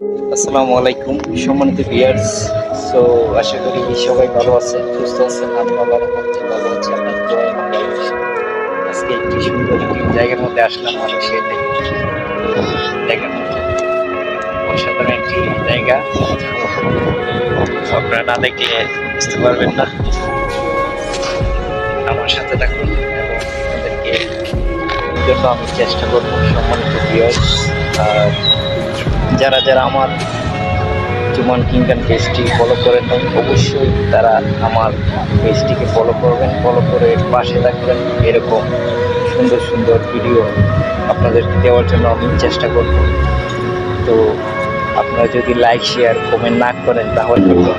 আসসালামু আলাইকুম সম্মানিত ভিউয়ার্স। সো আশা করি সবাই ভালো আছেন, সুস্থ আছেন। আমি আল্লাহর রহমতে ভালো আছি, আপনার দোয়া এবং ভালোবাসা। আজকে একটি সুন্দর একটি জায়গার মধ্যে আসলাম মালয়েশিয়াতে। তো দেখার মতো অসাধারণ একটি জায়গা। তো আপনারা না দেখলে বুঝতে পারবেন না। আমার সাথে থাকুন এবং আপনাদেরকে জন্য আমি চেষ্টা করবো সম্মানিত ভিউয়ার্স। আর যারা যারা আমার জুমান কিংগান পেজটি ফলো করেন নাই, অবশ্যই তারা আমার পেজটিকে ফলো করবেন, ফলো করে পাশে থাকবেন। এরকম সুন্দর সুন্দর ভিডিও আপনাদেরকে দেওয়ার জন্য আমি চেষ্টা করব। তো আপনারা যদি লাইক শেয়ার কমেন্ট না করেন তাহলে হলো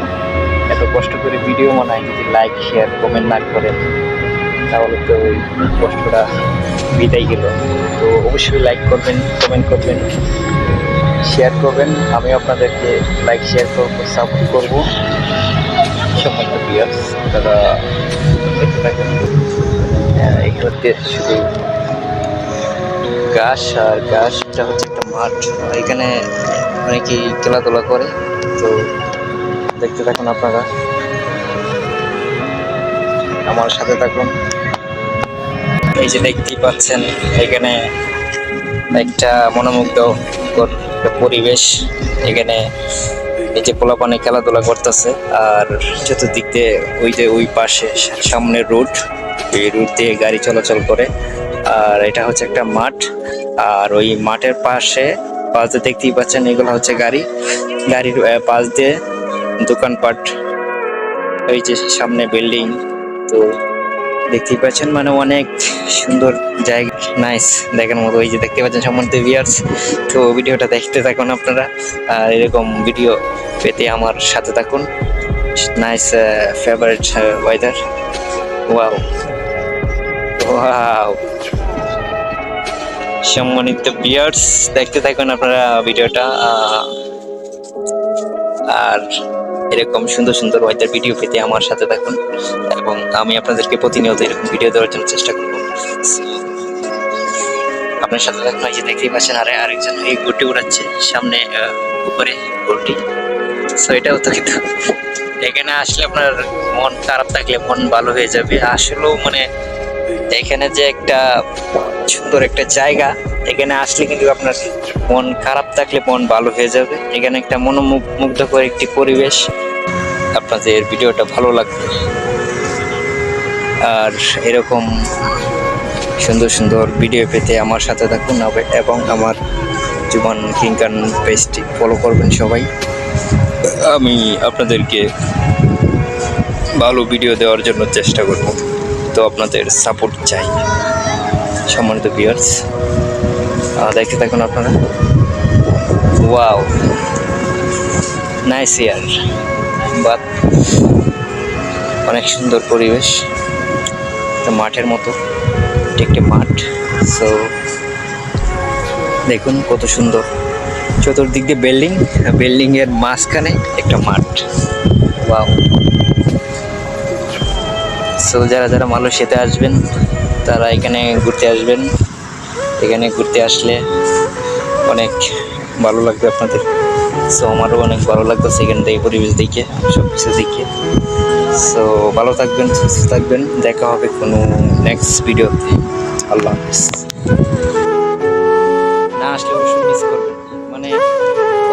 এত কষ্ট করে ভিডিও বানাই, যদি লাইক শেয়ার কমেন্ট না করেন তাহলে তো ওই কষ্টটা বিদায় গেল। তো অবশ্যই লাইক করবেন, কমেন্ট করবেন, শেয়ার করবেন। আমি আপনাদেরকে লাইক শেয়ার করবো, সাপোর্ট করবো। সম্মানিত ভিউয়ার্স, তারা দেখতে থাকেন। এখানে শুধু ঘাস আর ঘাস। এটা হচ্ছে একটা মাঠ, এখানে অনেকেই খেলাধুলা করে। তো দেখতে থাকুন আপনারা, আমার সাথে থাকুন। এই যে দেখতেই পাচ্ছেন, এখানে একটা মনোমুগ্ধকর একটা পরিবেশ। এখানে এই যে পোলাপানে খেলাধুলা করতেছে, আর চতুর্দিক দিয়ে ওই যে ওই পাশে সামনের রুট, এই রুট দিয়ে গাড়ি চলাচল করে। আর এটা হচ্ছে একটা মাঠ, আর ওই মাঠের পাশে দেখতেই পাচ্ছেন, এগুলো হচ্ছে গাড়ির পাশ দিয়ে দোকানপাট, ওই যে সামনে বিল্ডিং। তো দেখতেই পাচ্ছেন, মানে অনেক সুন্দর জায়গা, নাইস দেখার মতো। ওই যে দেখতে পাচ্ছেন সম্মানিত ভিউয়ার্স। তো ভিডিওটা দেখতে থাকুন আপনারা, আর এরকম ভিডিও পেতে আমার সাথে থাকুন। Nice favourite weather. Wow wow সম্মানিত ভিউয়ার্স, দেখতে থাকুন আপনারা ভিডিওটা। আর এরকম সুন্দর সুন্দর ওয়েদার ভিডিও পেতে আমার সাথে থাকুন, এবং আমি আপনাদেরকে প্রতিনিয়ত এরকম ভিডিও দেওয়ার জন্য চেষ্টা করব। আপনার সাথে থাকুন। এই যে দেখতেই পাচ্ছেন, আরেকজন এই গুটি উড়াচ্ছে সামনে উপরে গুটি। সো এটাও তো কিন্তু এখানে আসলে আপনার মন খারাপ থাকলে মন ভালো হয়ে যাবে। আসলেও মানে এখানে যে একটা সুন্দর একটা জায়গা, এখানে আসলে কিন্তু আপনার মন খারাপ থাকলে মন ভালো হয়ে যাবে। এখানে একটা মনোমুগ্ধকর একটি পরিবেশ। আপনাদের ভিডিওটা ভালো লাগবে, আর এরকম সুন্দর সুন্দর ভিডিও পেতে আমার সাথে থাকুন, এবং আমার জুমান কিংগান পেজটি ফলো করবেন সবাই। আমি আপনাদেরকে ভালো ভিডিও দেওয়ার জন্য চেষ্টা করব, তো আপনাদের সাপোর্ট চাই সম্মানিত ভিউয়ার্স। দেখতে থাকুন আপনারা। ওয়াও নাইস ইয়ার, বাট অনেক সুন্দর পরিবেশ, একটা মাঠের মতো। এটি একটি মাঠ। সো দেখুন কত সুন্দর, চতুর্দিক দিয়ে বিল্ডিং এর মাঝখানে একটা মাঠ। ওয়াও। সো যারা যারা মালয়েশিয়াতে আসবেন তারা এখানে ঘুরতে আসবেন। এখানে ঘুরতে আসলে অনেক ভালো লাগবে আপনাদের। সো আমারও অনেক ভালো লাগতেছে এখান থেকে পরিবেশ দেখে, সব কিছু দেখে। সো ভালো থাকবেন, সুস্থ থাকবেন, দেখা হবে কোনো নেক্সট ভিডিওতে। আল্লাহ হাফিজ। না আসলে অবশ্যই মিস করবেন, মানে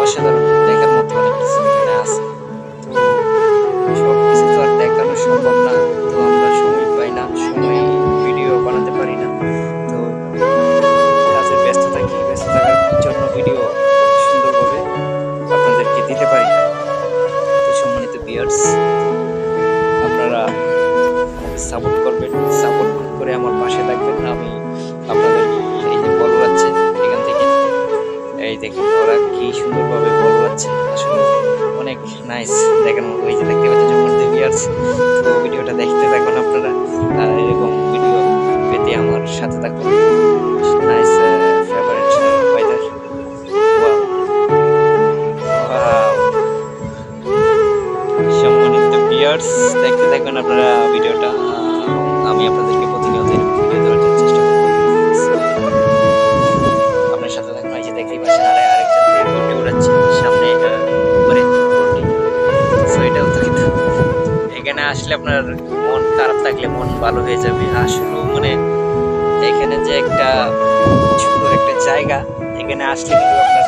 অসাধারণ দেখার মতো অনেক কিছু এখানে আছে। তো সব কিছু তো আর দেখানো সম্ভব না, তো আমরা সময় পাই না, সময় ভিডিও বানাতে পারি না। তো কাজে ব্যস্ত থাকার জন্য ভিডিও সুন্দরভাবে আপনাদেরকে দিতে পারি না। তো সম্মানিত ভিউয়ার্স, আপনারা সাপোর্ট করবেন, সাপোর্ট করে আমার পাশে থাকবেন। আমি আপনাদের এই যে বল উড়াচ্ছে এখান থেকে, এই দেখুন ওরা কি সুন্দরভাবে বল উড়াচ্ছে, আসলে অনেক নাইস দেখার মতো। এই যে দেখতে পাচ্ছেন সম্মানিত ভিউয়ার্স। তো ভিডিওটা দেখতে থাকুন আপনারা, আর এরকম ভিডিও পেতে আমার সাথে থাকুন। Nice favourite weather. সম্মানিত ভিউয়ার্স, দেখতে থাকুন আপনারা ভিডিওটা। আমি আপনাদেরকে প্রতিনিয়ত ভিডিও দেওয়ার জন্য চেষ্টা করব। আপনার সাথে থাকুন। এই যে দেখতেই পাচ্ছেন, আরেকজন ঘুরতে উড়াচ্ছে সামনে আসলে আপনার মন খারাপ থাকলে মন ভালো হয়ে যাবে। আসলে মানে এখানে যে একটা সুন্দর একটা জায়গা, এখানে আসলে কিন্তু আপনার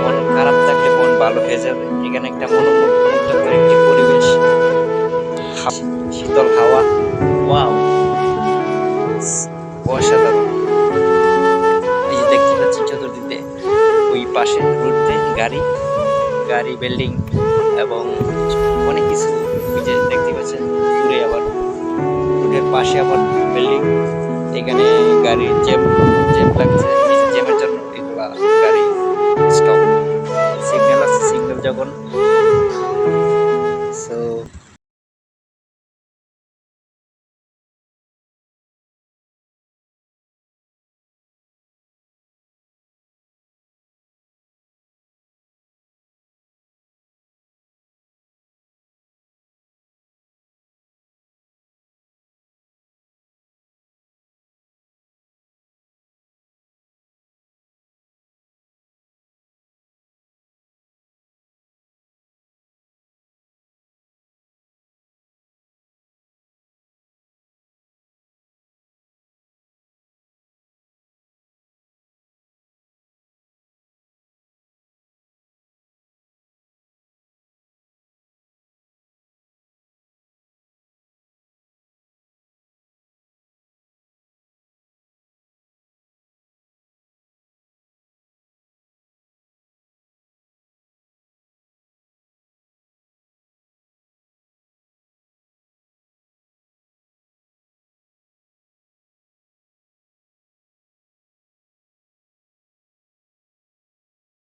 মন খারাপ থাকলে মন ভালো হয়ে যাবে। এখানে একটা মনোমুগ্ধকর একটি পরিবেশ, শীতল হাওয়া, ওয়াও, অসাধারণ। এই যে দেখতে পাচ্ছি চতুর্দিকে ওই পাশে রোড দিয়ে গাড়ি গাড়ি বিল্ডিং এবং অনেক কিছু, ওই যে দেখতে পাচ্ছেন দূরে আবার রোডের পাশে আবার বিল্ডিং। এখানে গাড়ির জ্যাম জ্যাম লাগছে, এই জ্যামের জন্য এগুলা গাড়ি স্টপ। সিগন্যাল আছে, সিগন্যাল যখন